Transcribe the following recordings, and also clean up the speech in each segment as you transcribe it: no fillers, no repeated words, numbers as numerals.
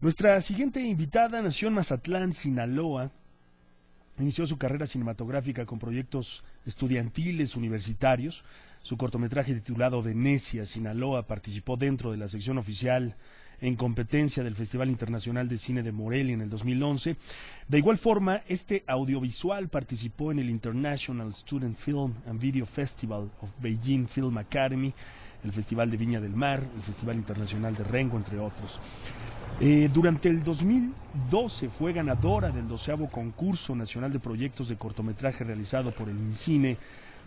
Nuestra siguiente invitada nació en Mazatlán, Sinaloa. Inició su carrera cinematográfica con proyectos estudiantiles universitarios. Su cortometraje titulado Venecia, Sinaloa, participó dentro de la sección oficial en competencia del Festival Internacional de Cine de Morelia en el 2011. De igual forma, este audiovisual participó en el International Student Film and Video Festival of Beijing Film Academy, el Festival de Viña del Mar, el Festival Internacional de Rengo, entre otros. Durante el 2012 fue ganadora del 12º Concurso Nacional de Proyectos de Cortometraje realizado por el INCINE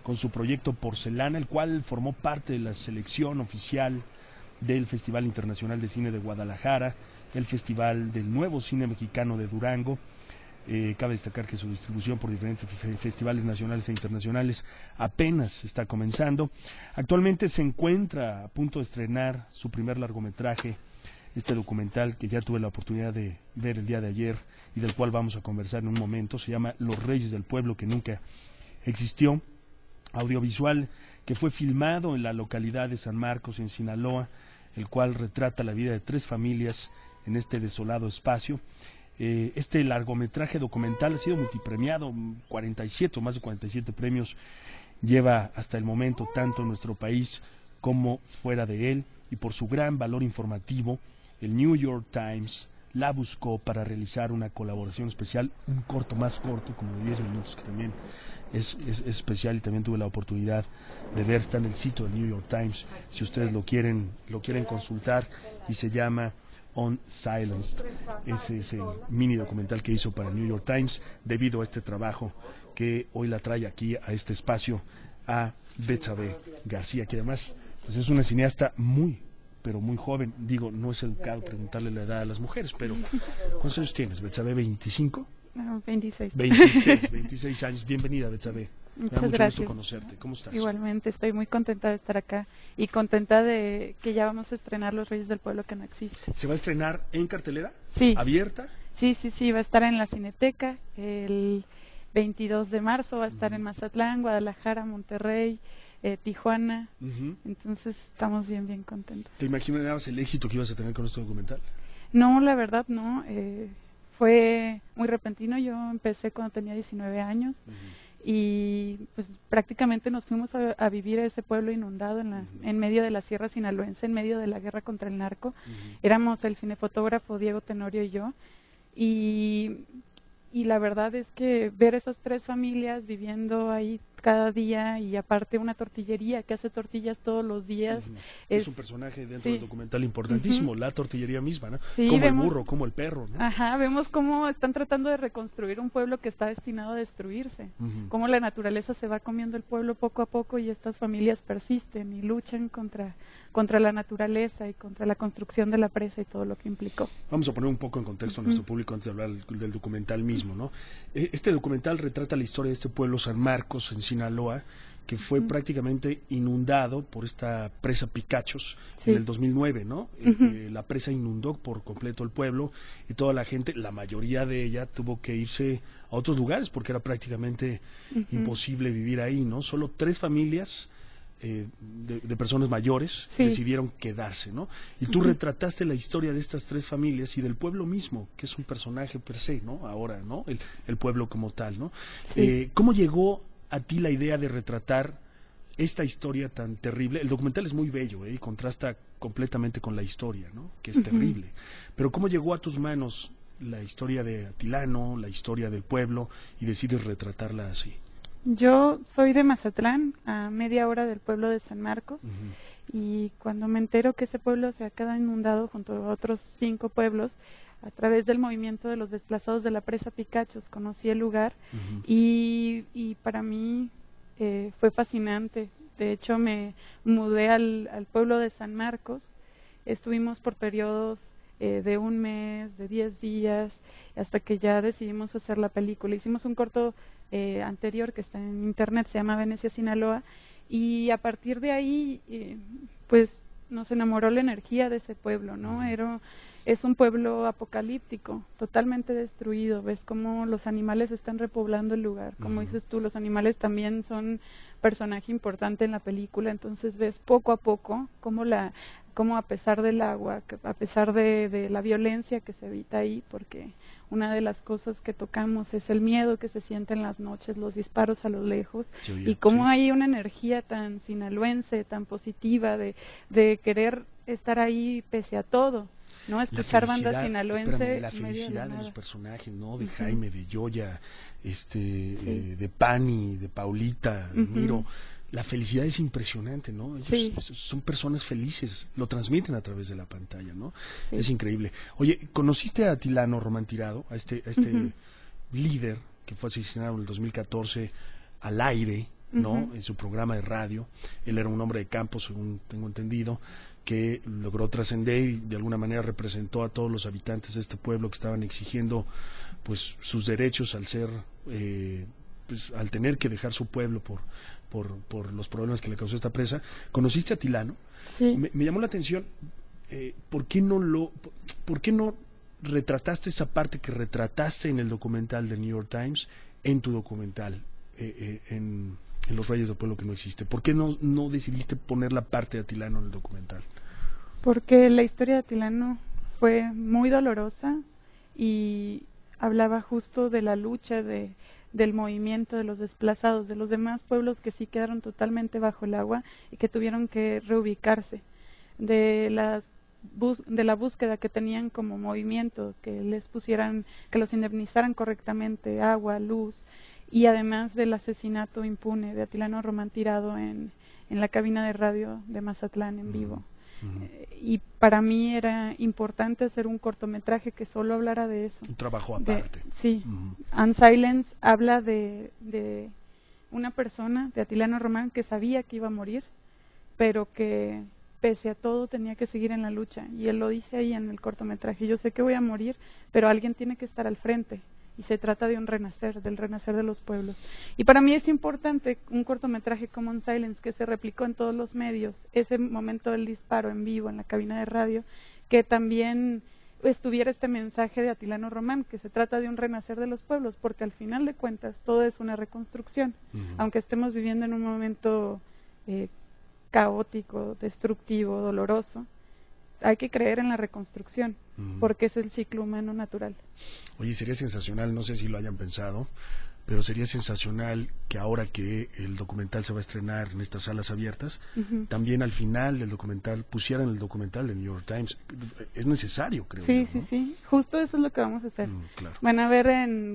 con su proyecto Porcelana, el cual formó parte de la selección oficial del Festival Internacional de Cine de Guadalajara, el Festival del Nuevo Cine Mexicano de Durango. Cabe destacar que su distribución por diferentes festivales nacionales e internacionales apenas está comenzando. Actualmente se encuentra a punto de estrenar su primer largometraje, este documental que ya tuve la oportunidad de ver el día de ayer y del cual vamos a conversar en un momento. Se llama Los Reyes del Pueblo que nunca existió, audiovisual que fue filmado en la localidad de San Marcos, en Sinaloa, el cual retrata la vida de 3 familias en este desolado espacio. Este largometraje documental ha sido multipremiado, 47 o más de 47 premios lleva hasta el momento, tanto en nuestro país como fuera de él, y por su gran valor informativo, el New York Times la buscó para realizar una colaboración especial, un corto más corto, como de 10 minutos, que también es especial, y también tuve la oportunidad de ver. Está en el sitio del New York Times, si ustedes lo quieren consultar, y se llama On Silence. Ese es el mini documental que hizo para el New York Times, debido a este trabajo que hoy la trae aquí a este espacio a Betsabe García, que además pues es una cineasta muy, pero muy joven. Digo, no es educado preguntarle la edad a las mujeres, pero ¿cuántos años tienes, Betsabe? ¿25? No, 26. 26 años. Bienvenida, Betsabe. Me da mucho gracias. gusto conocerte. ¿Cómo estás? Igualmente, estoy muy contenta de estar acá y contenta de que ya vamos a estrenar Los Reyes del Pueblo que no existe. ¿Se va a estrenar en cartelera? Sí. ¿Abierta? Sí, va a estar en la Cineteca el 22 de marzo, va a estar en Mazatlán, Guadalajara, Monterrey, Tijuana. Entonces estamos bien contentos. ¿Te imaginabas el éxito que ibas a tener con este documental? No, la verdad no. Fue muy repentino. Yo empecé cuando tenía 19 años. Y pues prácticamente nos fuimos a vivir a ese pueblo inundado en medio de la sierra sinaloense, en medio de la guerra contra el narco. Éramos el cinefotógrafo Diego Tenorio y yo, y la verdad es que ver esas 3 familias viviendo ahí cada día, y aparte una tortillería que hace tortillas todos los días. Es un personaje dentro del documental importantísimo, la tortillería misma, ¿no? Sí, como vemos, el burro, como el perro, ¿no? Vemos cómo están tratando de reconstruir un pueblo que está destinado a destruirse, cómo la naturaleza se va comiendo el pueblo poco a poco, y estas familias persisten y luchan contra la naturaleza y contra la construcción de la presa y todo lo que implicó. Vamos a poner un poco en contexto a nuestro público antes de hablar del documental mismo, ¿no? Este documental retrata la historia de este pueblo San Marcos, en Sinaloa, que fue prácticamente inundado por esta presa Picachos en el 2009, ¿no? La presa inundó por completo el pueblo, y toda la gente, la mayoría de ella, tuvo que irse a otros lugares porque era prácticamente imposible vivir ahí, ¿no? Solo 3 familias de personas mayores decidieron quedarse, ¿no? Y tú retrataste la historia de estas 3 familias y del pueblo mismo, que es un personaje per se, ¿no? Ahora, ¿no? El pueblo como tal, ¿no? ¿Cómo llegó a ti la idea de retratar esta historia tan terrible? El documental es muy bello, y contrasta completamente con la historia, ¿no? Que es terrible. Pero ¿cómo llegó a tus manos la historia de Atilano, la historia del pueblo, y decides retratarla así? Yo soy de Mazatlán, a media hora del pueblo de San Marcos, y cuando me entero que ese pueblo se ha quedado inundado junto a otros 5 pueblos, a través del movimiento de los desplazados de la presa Picachos, conocí el lugar, y para mí fue fascinante. De hecho, me mudé al pueblo de San Marcos. Estuvimos por periodos de 1 mes, de 10 días, hasta que ya decidimos hacer la película. Hicimos un corto anterior que está en internet, se llama Venecia, Sinaloa, y a partir de ahí pues nos enamoró la energía de ese pueblo, ¿no? Es un pueblo apocalíptico, totalmente destruido. Ves cómo los animales están repoblando el lugar. Como dices tú, los animales también son personaje importante en la película. Entonces ves poco a poco cómo cómo a pesar del agua, a pesar de la violencia que se evita ahí, porque una de las cosas que tocamos es el miedo que se siente en las noches, los disparos a lo lejos, y cómo hay una energía tan sinaloense, tan positiva de querer estar ahí pese a todo, ¿no? Escuchar banda sinaloense. La felicidad de los personajes, ¿no? De Jaime, de Yoya, de Pani, de Paulita, de Miro. La felicidad es impresionante, ¿no? Ellos son personas felices, lo transmiten a través de la pantalla, ¿no? Es increíble. Oye, ¿conociste a Atilano Román Tirado, a este líder que fue asesinado en el 2014 al aire, ¿no? En su programa de radio? Él era un hombre de campo, según tengo entendido, que logró trascender y de alguna manera representó a todos los habitantes de este pueblo que estaban exigiendo pues sus derechos al ser pues al tener que dejar su pueblo por los problemas que le causó esta presa. ¿Conociste a Atilano? Sí. Me llamó la atención, ¿por qué no retrataste esa parte que retrataste en el documental del New York Times en tu documental en Los Reyes del Pueblo que no existe? ¿Por qué no decidiste poner la parte de Atilano en el documental? Porque la historia de Atilano fue muy dolorosa y hablaba justo de la lucha del movimiento de los desplazados, de los demás pueblos que sí quedaron totalmente bajo el agua y que tuvieron que reubicarse, de la búsqueda que tenían como movimiento, que les pusieran, que los indemnizaran correctamente, agua, luz, y además del asesinato impune de Atilano Román Tirado en la cabina de radio de Mazatlán en vivo. Y para mí era importante hacer un cortometraje que solo hablara de eso. Un trabajo aparte. Sí. Unsilence habla de una persona, de Atilano Román, que sabía que iba a morir, pero que pese a todo tenía que seguir en la lucha. Y él lo dice ahí en el cortometraje: yo sé que voy a morir, pero alguien tiene que estar al frente. Y se trata de un renacer, del renacer de los pueblos. Y para mí es importante un cortometraje como Unsilence, que se replicó en todos los medios, ese momento del disparo en vivo en la cabina de radio, que también estuviera este mensaje de Atilano Román, que se trata de un renacer de los pueblos, porque al final de cuentas todo es una reconstrucción. Aunque estemos viviendo en un momento caótico, destructivo, doloroso, hay que creer en la reconstrucción, porque es el ciclo humano natural. Oye, sería sensacional, no sé si lo hayan pensado, pero sería sensacional que ahora que el documental se va a estrenar en estas salas abiertas, también al final del documental pusieran el documental del New York Times. Es necesario, creo. Sí, justo eso es lo que vamos a hacer. Claro. Van a ver,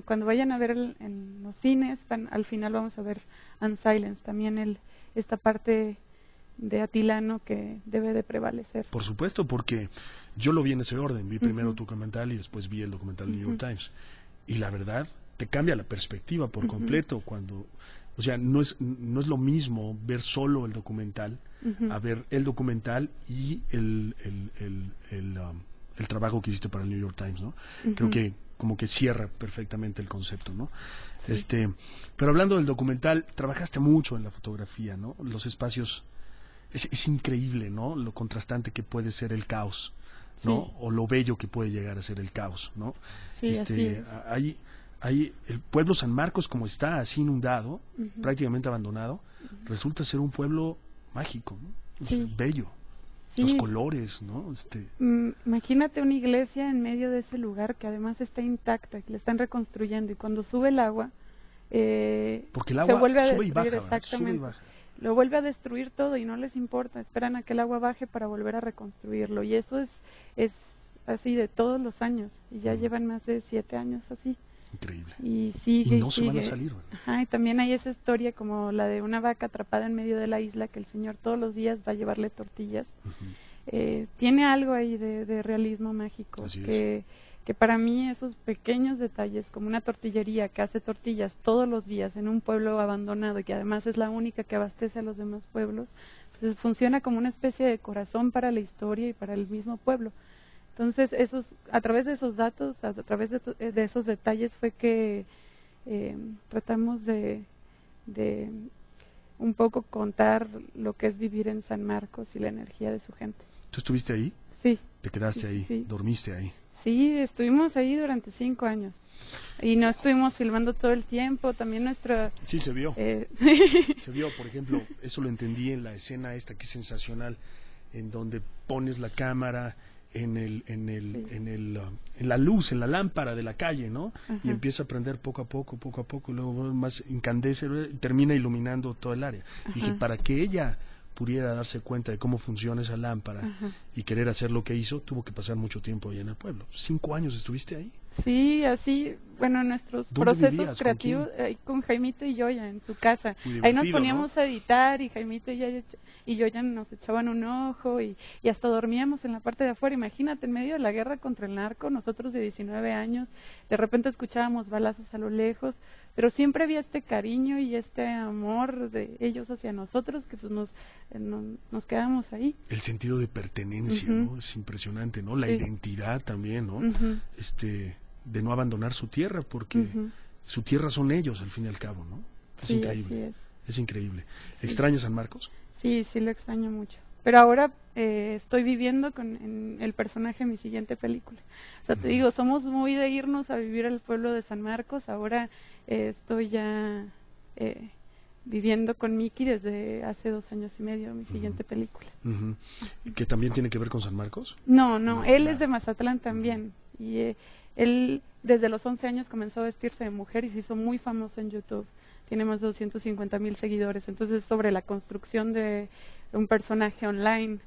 cuando vayan a ver en los cines, al final vamos a ver Unsilence, también esta parte de Atilano que debe de prevalecer. Por supuesto, porque yo lo vi en ese orden, vi primero tu documental y después vi el documental del New York Times, y la verdad te cambia la perspectiva por completo cuando, o sea, no es lo mismo ver solo el documental a ver el documental y el trabajo que hiciste para el New York Times, ¿no? Creo que como que cierra perfectamente el concepto, ¿no? Sí. Pero hablando del documental, trabajaste mucho en la fotografía, ¿no? Los espacios, es increíble, ¿no? Lo contrastante que puede ser el caos, ¿no? O lo bello que puede llegar a ser el caos, ¿no? Sí, así es. Hay el pueblo San Marcos, como está así inundado, prácticamente abandonado, resulta ser un pueblo mágico, ¿no? Bello. Los colores, ¿no? Imagínate una iglesia en medio de ese lugar que además está intacta, que la están reconstruyendo, y cuando sube el agua, porque el agua se vuelve a sube y destruir, baja, exactamente. Sube y baja. Lo vuelve a destruir todo y no les importa, esperan a que el agua baje para volver a reconstruirlo, y eso es así de todos los años, y ya llevan más de 7 años así. Increíble. Y sigue, y no sigue. se van a salir. Ajá, y también hay esa historia como la de una vaca atrapada en medio de la isla, que el señor todos los días va a llevarle tortillas. Tiene algo ahí de realismo mágico, que para mí esos pequeños detalles, como una tortillería que hace tortillas todos los días en un pueblo abandonado y que además es la única que abastece a los demás pueblos, pues funciona como una especie de corazón para la historia y para el mismo pueblo. Entonces, a través de esos datos, a través de esos detalles fue que tratamos de un poco contar lo que es vivir en San Marcos y la energía de su gente. ¿Tú estuviste ahí? Sí. ¿Te quedaste ahí? Sí. ¿Dormiste ahí? Sí, estuvimos ahí durante 5 años. Y no estuvimos filmando todo el tiempo, también nuestra... Sí, se vio. Se vio, por ejemplo, eso lo entendí en la escena esta que es sensacional, en donde pones la cámara en la luz, en la lámpara de la calle, ¿no? Ajá. Y empieza a prender poco a poco, luego más incandesce, termina iluminando todo el área. Ajá. Y para que ella pudiera darse cuenta de cómo funciona esa lámpara, ajá, y querer hacer lo que hizo, tuvo que pasar mucho tiempo ahí en el pueblo. 5 años estuviste ahí. Sí, así, bueno, nuestros procesos creativos, con Jaimito y Yoya en su casa. Ahí nos poníamos, ¿no?, a editar, y Jaimito y Yoya nos echaban un ojo, y hasta dormíamos en la parte de afuera. Imagínate, en medio de la guerra contra el narco, nosotros de 19 años, de repente escuchábamos balazos a lo lejos, pero siempre había este cariño y este amor de ellos hacia nosotros, que pues nos quedamos ahí. El sentido de pertenencia, ¿no? Es impresionante, ¿no? La identidad también, ¿no? De no abandonar su tierra, porque su tierra son ellos, al fin y al cabo, ¿no? Es increíble. Es increíble. ¿Extrañas San Marcos? Sí, lo extraño mucho. Pero ahora estoy viviendo con el personaje de mi siguiente película. O sea, te digo, somos muy de irnos a vivir al pueblo de San Marcos. Ahora estoy ya viviendo con Miki desde hace 2 años y medio, mi siguiente película. ¿Que también tiene que ver con San Marcos? No, él es de Mazatlán también. Y él desde los 11 años comenzó a vestirse de mujer y se hizo muy famoso en YouTube. Tiene más de 250,000 seguidores. Entonces, sobre la construcción de un personaje online,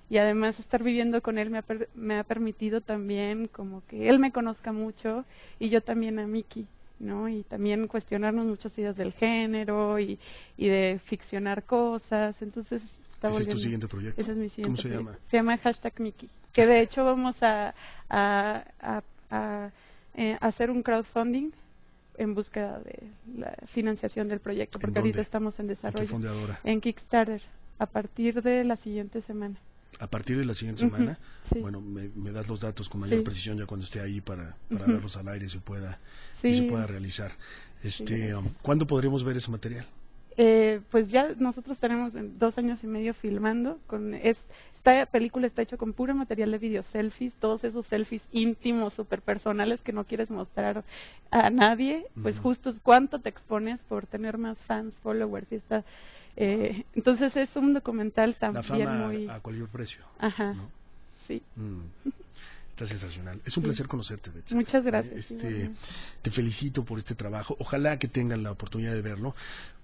y además estar viviendo con él me ha permitido también como que él me conozca mucho y yo también a Miki, ¿no? Y también cuestionarnos muchas ideas del género y de ficcionar cosas. Entonces está volviendo. ¿Ese es tu siguiente proyecto? Ese es mi siguiente proyecto. ¿Cómo se llama? Se llama #Miki, que de hecho vamos a hacer un crowdfunding en búsqueda de la financiación del proyecto, porque ahorita estamos en desarrollo. En Kickstarter, a partir de la siguiente semana. ¿A partir de la siguiente semana? Sí. Bueno, me das los datos con mayor precisión ya cuando esté ahí para darlos al aire y se pueda realizar. ¿Cuándo podremos ver ese material? Pues ya nosotros tenemos 2 años y medio filmando. Esta película está hecha con puro material de video selfies, todos esos selfies íntimos, súper personales que no quieres mostrar a nadie. Pues justo cuánto te expones por tener más fans, followers, y está. Entonces es un documental también la fama muy a cualquier precio. Ajá, ¿no? Sí. Está sensacional. Es un placer conocerte, Betsa. Muchas gracias. Te felicito por este trabajo. Ojalá que tengan la oportunidad de verlo.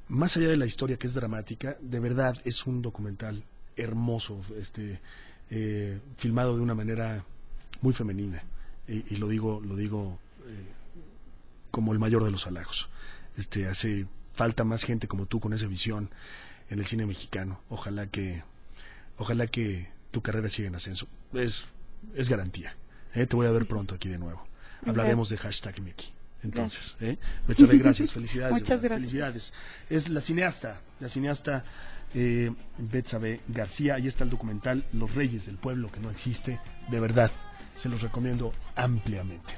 Más allá de la historia, que es dramática, de verdad es un documental hermoso, filmado de una manera muy femenina, y lo digo como el mayor de los halagos. Hace falta más gente como tú con esa visión en el cine mexicano. Ojalá que tu carrera siga en ascenso. Es garantía. Te voy a ver pronto aquí de nuevo. Hablaremos de #Miki. Entonces, Betsabe, gracias, felicidades. Muchas gracias. Felicidades. Es la cineasta Betsabe García. Ahí está el documental Los Reyes del Pueblo que no existe. De verdad, se los recomiendo ampliamente.